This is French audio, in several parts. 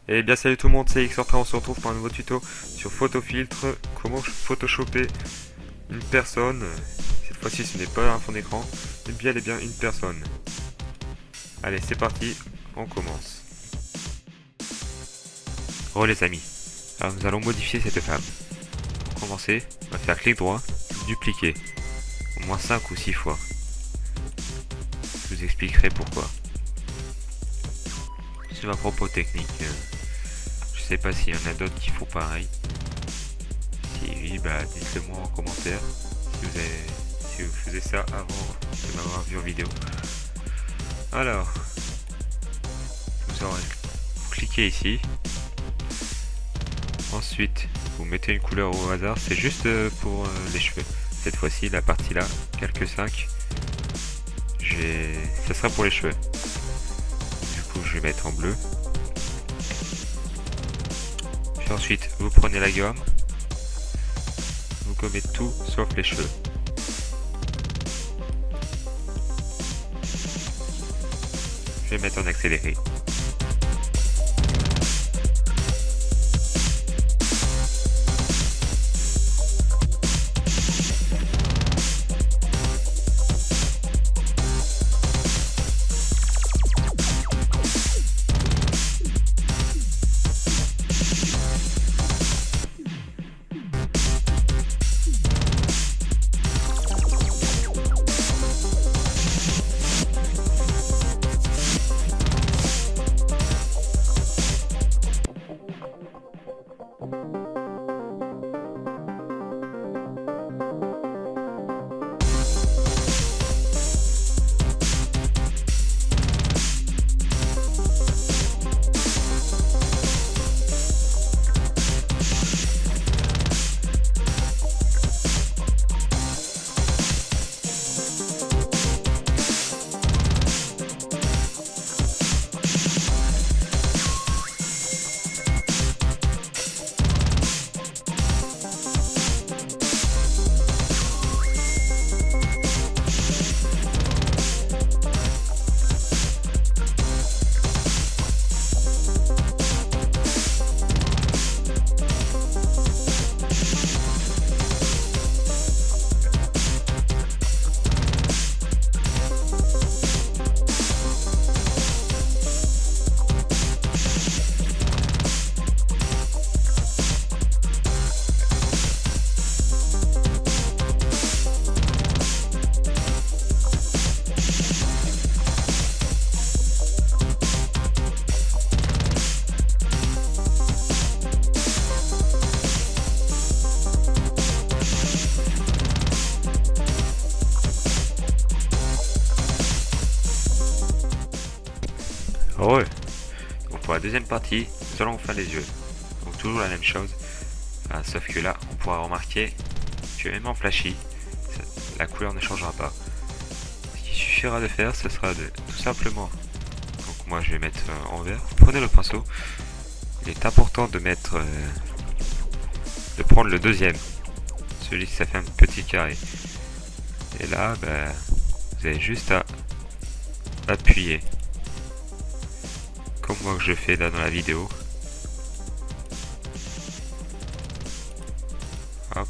Et bien salut tout le monde, c'est Xorpra, on se retrouve pour un nouveau tuto sur Photofiltre, comment photoshopper une personne. Cette fois-ci ce n'est pas un fond d'écran, mais bien et bien une personne. Allez c'est parti, on commence. Oh les amis, alors nous allons modifier cette femme. Pour commencer, on va faire clic droit, dupliquer, au moins 5 ou 6 fois. Je vous expliquerai pourquoi. C'est ma propre technique. Je sais pas s'il y en a d'autres qui font pareil. Si oui, bah dites-le moi en commentaire si vous faisiez ça avant de m'avoir vu en vidéo. Alors, vous cliquez ici. Ensuite, vous mettez une couleur au hasard. C'est juste pour les cheveux. Cette fois-ci, la partie là, calque 5. Ça sera pour les cheveux. Du coup, je vais mettre en bleu. Puis ensuite, vous prenez la gomme. Vous gommez tout sauf les cheveux. Je vais mettre en accéléré. Heureux. Donc pour la deuxième partie, nous allons faire les yeux. Donc toujours la même chose. Enfin, sauf que là, on pourra remarquer que même en flashy, la couleur ne changera pas. Ce qu'il suffira de faire, ce sera de tout simplement. Donc moi je vais mettre en vert. Prenez le pinceau. Il est important de mettre, de prendre le deuxième. Celui qui ça fait un petit carré. Et là, bah, vous avez juste à appuyer. Comme moi que je fais là dans la vidéo. Hop.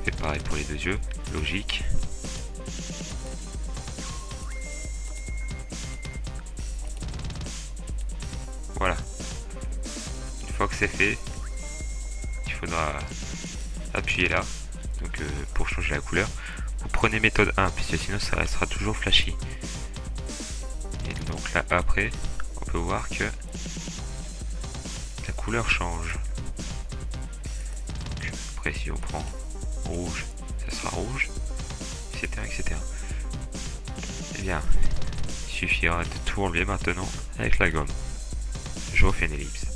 Et pareil pour les deux yeux, logique. Voilà. Une fois que c'est fait, il faudra appuyer là. Donc pour changer la couleur. Vous prenez méthode 1, puisque sinon ça restera toujours flashy. Et donc là après, on peut voir que la couleur change. Donc, après si on prend rouge, ça sera rouge, etc. etc. Et bien, il suffira de tout enlever maintenant avec la gomme. Je refais une ellipse.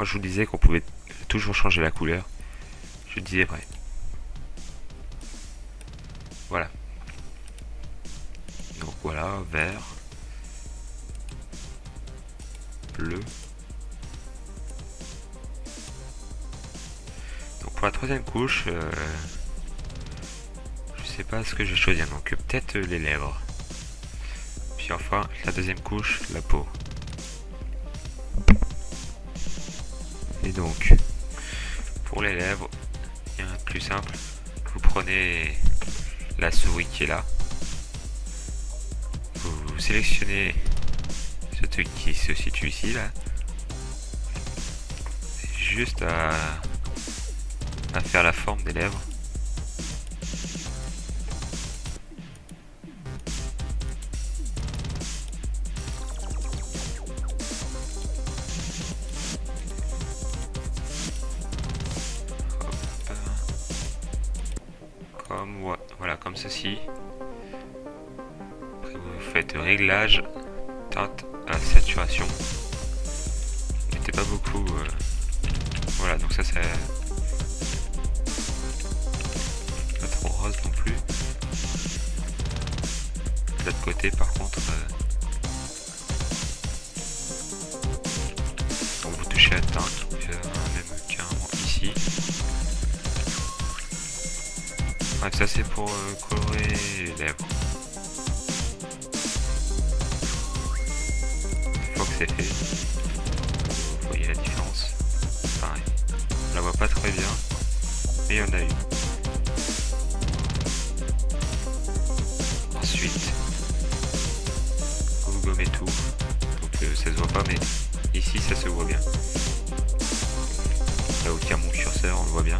je vous disais qu'on pouvait toujours changer la couleur, je disais vrai. Voilà. Donc voilà, vert, bleu. Donc pour la troisième couche, je sais pas ce que je vais choisir. Donc peut-être les lèvres. Puis enfin, la deuxième couche, la peau. Et donc, pour les lèvres, il y a un plus simple. Vous prenez la souris qui est là. Vous sélectionnez ce truc qui se situe ici, là. C'est juste à faire la forme des lèvres. Voilà, comme ceci. Après, vous faites réglage, teinte à saturation. Mettez pas beaucoup. Voilà, donc ça c'est pas trop rose non plus. De l'autre côté, par contre, donc vous touchez la teinte, même carrément ici. Bref, ça c'est pour colorer les lèvres. Une fois que c'est fait, vous voyez la différence. Pareil, on la voit pas très bien, mais il y en a une. Ensuite, vous gommez tout, donc ça se voit pas, mais ici ça se voit bien. Là où tient mon curseur, on le voit bien.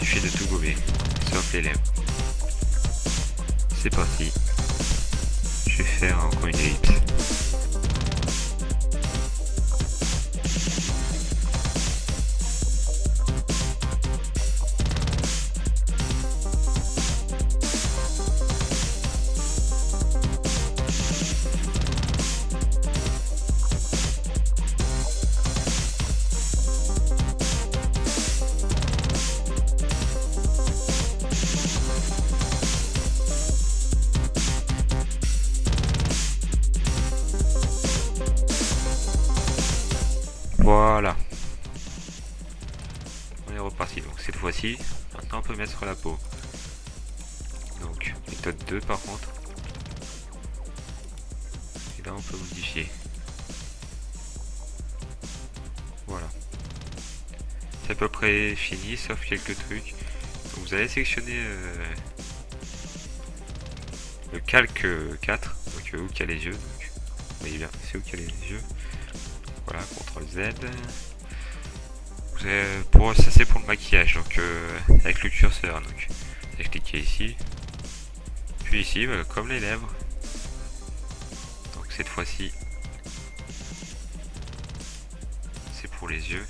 Il suffit de tout gommer, sauf les lèvres. C'est parti. Je vais faire encore une ellipse. Voilà. On est reparti. Donc cette fois-ci, maintenant on peut mettre la peau. Donc méthode 2 par contre. Et là on peut modifier. Voilà. C'est à peu près fini sauf quelques trucs. Donc vous allez sélectionner le calque 4. Donc où qu'il y a les yeux. Donc, vous voyez bien, c'est où qu'il y a les yeux. Voilà, CTRL Z. Ça c'est pour le maquillage, donc avec le curseur. Donc, vous allez cliquer ici. Puis ici, comme les lèvres. Donc cette fois-ci, c'est pour les yeux.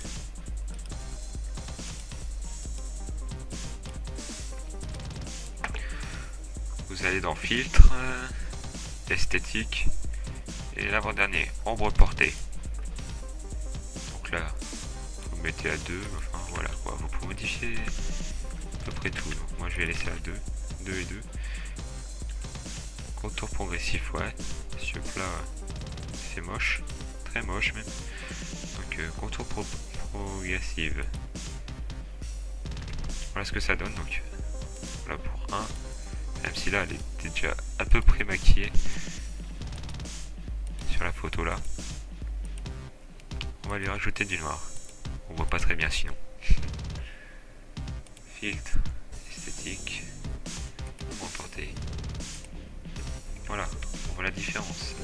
Vous allez dans filtre, esthétique, et l'avant-dernier, ombre portée. Là, vous mettez à 2, enfin voilà quoi, vous pouvez modifier à peu près tout. Donc moi je vais laisser à 2, 2 et 2. Contour progressif, ouais, ce plat c'est moche, très moche même. Donc contour progressif. Voilà ce que ça donne, donc voilà pour 1, même si là elle était déjà à peu près maquillée sur la photo là. On va lui rajouter du noir. On voit pas très bien sinon. Filtre, esthétique, emporté. Voilà, on voit la différence.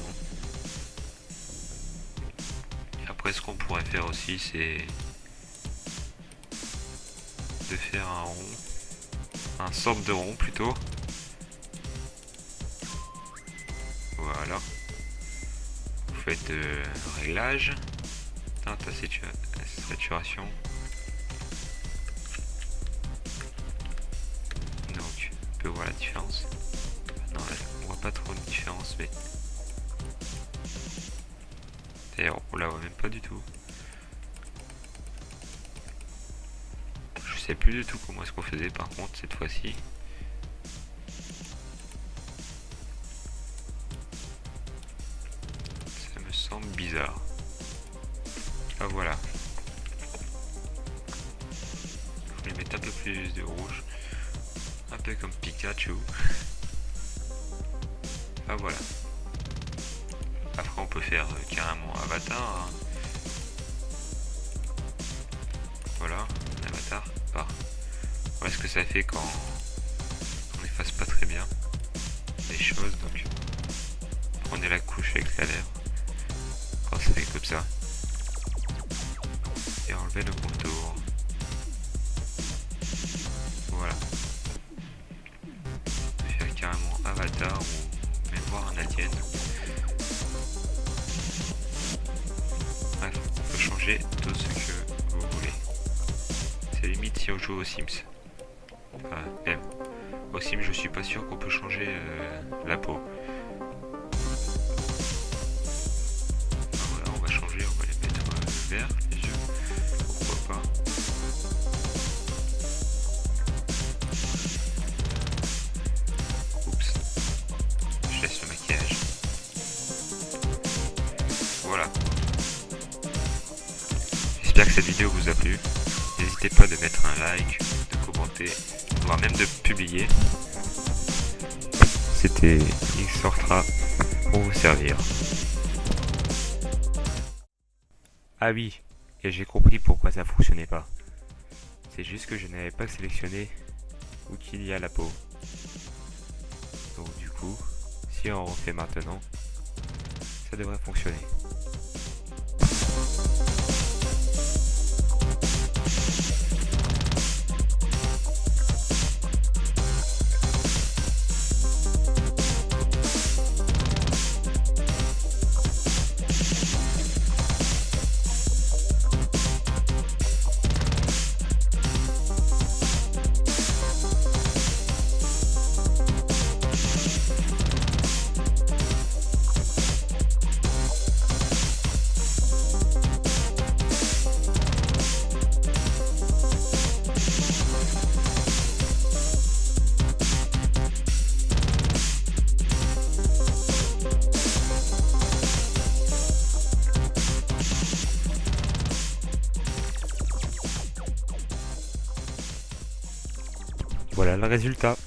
Et après ce qu'on pourrait faire aussi c'est de faire un rond. Un sorte de rond plutôt. Voilà. Vous faites réglage. Teinte à saturation. Donc, on peut voir la différence. Non, là, on voit pas trop de différence, mais d'ailleurs, on la voit même pas du tout. sais plus du tout comment est-ce qu'on faisait par contre cette fois-ci. Ça me semble bizarre. Ah voilà. Je vais mettre un peu plus de rouge. Un peu comme Pikachu. Ah voilà. Après on peut faire carrément avatar. Hein. Voilà, un avatar. Ah. Voilà ce que ça fait quand on efface pas très bien les choses. Donc prenez la couche avec la lèvre. Quand ça fait comme ça. Et enlever le contour. Voilà. On peut faire carrément avatar ou même voir un alien. Bref, on peut changer tout ce que vous voulez. C'est limite si on joue aux Sims. Enfin, même. Aux Sims, je suis pas sûr qu'on peut changer la peau. Ah, voilà, on va changer, on va les mettre vert, les yeux. Pourquoi pas. Oups. Je laisse le maquillage. Voilà. J'espère que cette vidéo vous a plu. N'hésitez pas de mettre un like, de commenter, voire même de publier. C'était Xortra pour vous servir. Ah oui, et j'ai compris pourquoi ça fonctionnait pas. C'est juste que je n'avais pas sélectionné où qu'il y a la peau. Donc du coup, si on refait maintenant, ça devrait fonctionner. Voilà le résultat.